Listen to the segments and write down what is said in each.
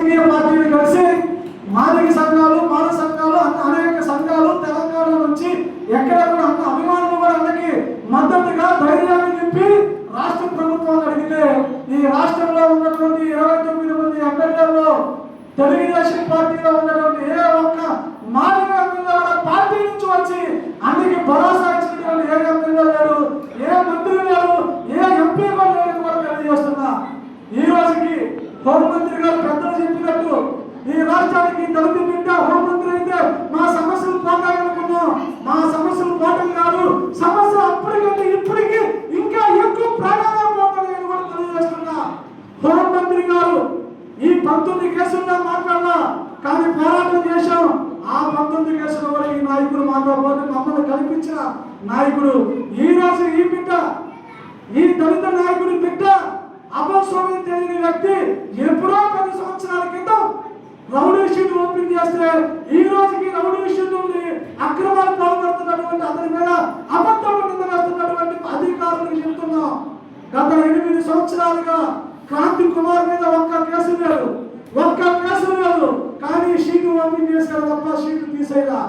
పార్టీని కలిసి మాదిగ సంఘాలు, మాల సంఘాలు, అనేక సంఘాలు తెలంగాణ నుంచి ఎక్కడెక్కడ అన్న అభిమానులు కూడా అన్నకి మద్దతుగా ధైర్యాన్ని నింపి రాష్ట్ర ప్రభుత్వం అడిగితే ఈ రాష్ట్రంలో ఉన్నటువంటి 29 మంది ఎమ్మెల్యేల్లో తెలుగుదేశం పార్టీలో ఉన్నటువంటి ఏ ఒక్క మాదిగ ఎమ్మెల్యే పార్టీ నుంచి వచ్చి అందుకే భరోసా ఇచ్చినటువంటి ఏ ఎమ్మెల్యే లేడు, ఏ మంత్రి లేడు, ఏ ఎంపీ కూడా లేదని కూడా తెలియజేస్తున్నా. ఈ రోజుకి హోంమంత్రి గారు పెద్దలు చెప్పినట్టు ఈ రాష్ట్రానికి దళిత బిడ్డ హోంమంత్రి అయితే మా సమస్యలు పోతాయనుకున్నాం. మా సమస్యలు పోవడం కాదు, సమస్యలు అప్పటికంటే ఇప్పటికీ ఇంకా ఎక్కువ ప్రాణాలు పోతాయని కూడా తెలియజేస్తున్నా. హోంమంత్రి గారు ఈ 19 కేసుల్లో మాట్లాడాల, కానీ పోరాటం చేశాం. ఆ 19 కేసులు కూడా ఈ నాయకుడు మాతో పాటు మమ్మల్ని కల్పించిన నాయకుడు. ఈ రోజు ఈ బిడ్డ, ఈ దళిత నాయకుడి బిడ్డ అపస్వామి తెలియని వ్యక్తి ఎప్పుడో 10 సంవత్సరాల క్రితం రౌడీ షీట్ ఓపెన్ చేస్తే ఈ రోజుకి రౌడీ షీట్ ఉంది, అక్రమాలు పాల్పడుతున్నటువంటి అతని మీద అబద్ధం నిందవేస్తున్నటువంటి అధికారులకు చెబుతున్నాం. గత 8 సంవత్సరాలుగా క్రాంతి కుమార్ మీద ఒక్క కేసు లేదు, కానీ షీట్ ఓపెన్ చేశారు తప్ప షీట్ తీసేలా.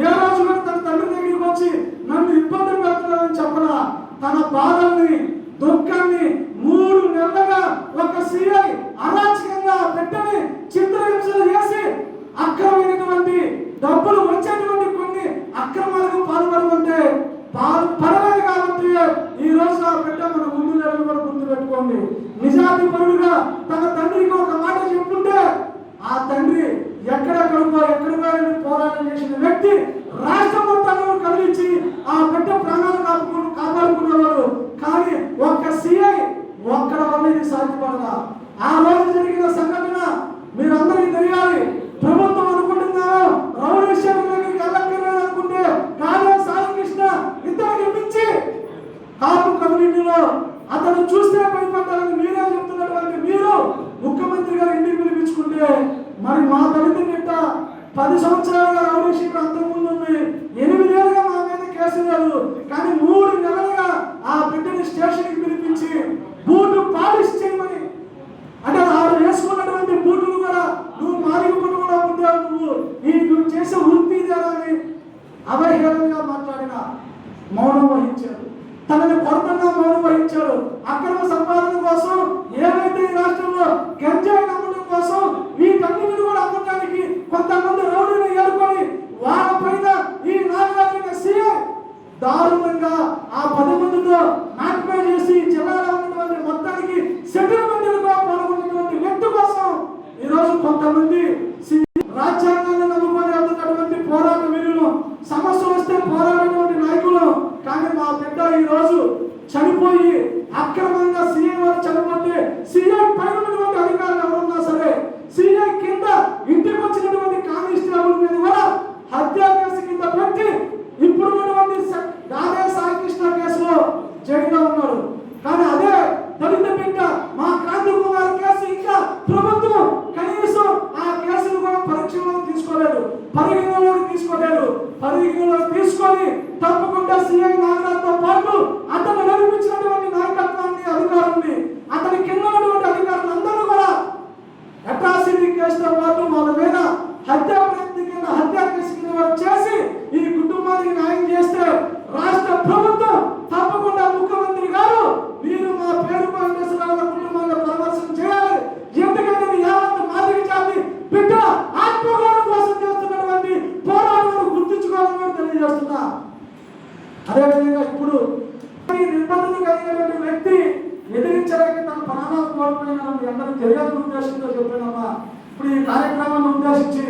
ఏ రోజు కూడా తన తండ్రి దగ్గరికి వచ్చి నన్ను ఇబ్బంది పెడుతున్నారని చెప్పడా, తన బాధల్ని దుఃఖాన్ని 3 నెలలుగా ఒక సిఐ అరాచకంగా పెట్టని చిత్రహింసలు చేసి అక్రమైనటువంటి డబ్బులు వచ్చేటువంటి కొన్ని అక్రమాలకు పాల్పడమంటే పడలేదు. కాబట్టి ఈ రోజు ఆ బిడ్డ మన ముందు నెలలు కూడా గుర్తుపెట్టుకోండి. నిజాతి పరుడుగా తన తండ్రికి ఒక మాట చెప్పుంటే ఆ తండ్రి ఎక్కడికో పోరాటం చేసిన వ్యక్తి రాష్ట్రం మొత్తంలో కలిగించి ఆ బిడ్డ ప్రాణాలు కాపాడుకునేవారు. కానీ ఒక్క సిఐ ఒక్కడ వల్ల ఇది సాధ్యపడదా? ఆ రోజు జరిగిన సంఘటన మీరందరికీ తెలియాలి. ప్రభుత్వం అనుకుంటున్నారు రౌడీ షీట్లకి వెళ్ళక్కర్లేదు అనుకుంటే కాదే సాయి కృష్ణ ఇద్దరికి మించి కాపు కమ్యూనిటీలో అతను చూస్తే భయపడ్డారని మీరే చెప్తున్నటువంటి మీరు ముఖ్యమంత్రి గారు ఇంటికి పిలిపించుకుంటే మరి మా దళిత బిడ్డ 10 సంవత్సరాలుగా రౌడీ షీట్ అంతకుముందు ఉంది, 8 ఏళ్ళుగా మా మీద కేసు లేదు, కానీ 3 నెలలుగా ఆ బిడ్డని స్టేషన్కి పిలిపించి బూటు పాలిష్ చేయమని, అంటే ఆవిడ వేసుకున్నటువంటి బూటులు కూడా నువ్వు మారిపోవడం కూడా ఉంటావు, నువ్వు చేసే వృత్తి అని అవహేళనగా మాట్లాడిన మౌనం వహించాడు. తనని కొడుతున్నా మౌనం వహించాడు. అక్రమ సంపాదన కోసం ఏవైతే ఈ రాష్ట్రంలో గంజాయి అమ్మడం కోసం వీటన్నిటిని కూడా అమ్మడానికి కొంతమంది రౌడీని ఏడుకొని వాళ్ళ పైన ఈ నాగరాజు సీఐ దారుణంగా ఆ 10 మందితో నాటకం చేసి జిల్లాలో ఉన్నటువంటి మొత్తానికి సెటిల్మెంట్లుగా పాల్గొన్నటువంటి వ్యక్తి కోసం ఈరోజు కొంతమంది రాజ్యాంగాన్ని నమ్ముకొని వెళ్తున్నటువంటి పోరాట వీరులు, సమస్య వస్తే పోరాడేటువంటి నాయకులు. కానీ మా బిడ్డ ఈ రోజు చనిపోయి అక్రమంగా సీఐ వారు చనిపోతే సీఐ పైన ఉన్నటువంటి అధికారులు ఎవరున్నా సరే సీఐ కింద ఇంటికి వచ్చినటువంటి కానిస్టేబుల్ మీద కూడా హత్యా కేసు కింద పెట్టి ఇప్పుడు ఉన్నటువంటి గాదే సాయి కృష్ణ కేసులో జైల్లో ఉన్నాడు. కానీ అదే దళిత బిడ్డ మా క్రాంతి కుమార్ కేసు ఇంకా ప్రభుత్వం కనీసం ఆ కేసును కూడా పరిగణలోకి తీసుకొని తప్పకుండా సీఐ నాగరాజుతో పాటు అతను నడిపించినటువంటి నాయకత్వాన్ని, అధికారుల్ని, అతని కింద ఉన్నటువంటి అధికారులు అందరూ కూడా అట్రాసిటీ కేసుతో పాటు వాళ్ళ మీద హత్యా ప్రయత్నం కింద హత్యా కేసు కింద చేసి ఈ కుటుంబానికి న్యాయం చేస్తే రాష్ట్ర ప్రభుత్వం తప్పకుండా ముఖ్యమంత్రి గారు మీరు మా పేరు వెంకటేశ్వరరావు కుటుంబాన్ని పరామర్శన చేయాలి. ఎందుకంటే యావత్ మాదిగ జాతి బిడ్డ ఆత్మగౌరవం కోసం చేస్తున్నటువంటి పోరాటాలను గుర్తించుకోవాలని తెలియజేస్తున్నా. అదేవిధంగా ఇప్పుడు నిబంధనలు కలిగినటువంటి వ్యక్తి ఎదిరించలేక తన ప్రాణాలు కోల్పోయిన అందరూ తెలియాలని ఉద్దేశంతో చెప్పానమ్మా. ఇప్పుడు ఈ కార్యక్రమాన్ని ఉద్దేశించి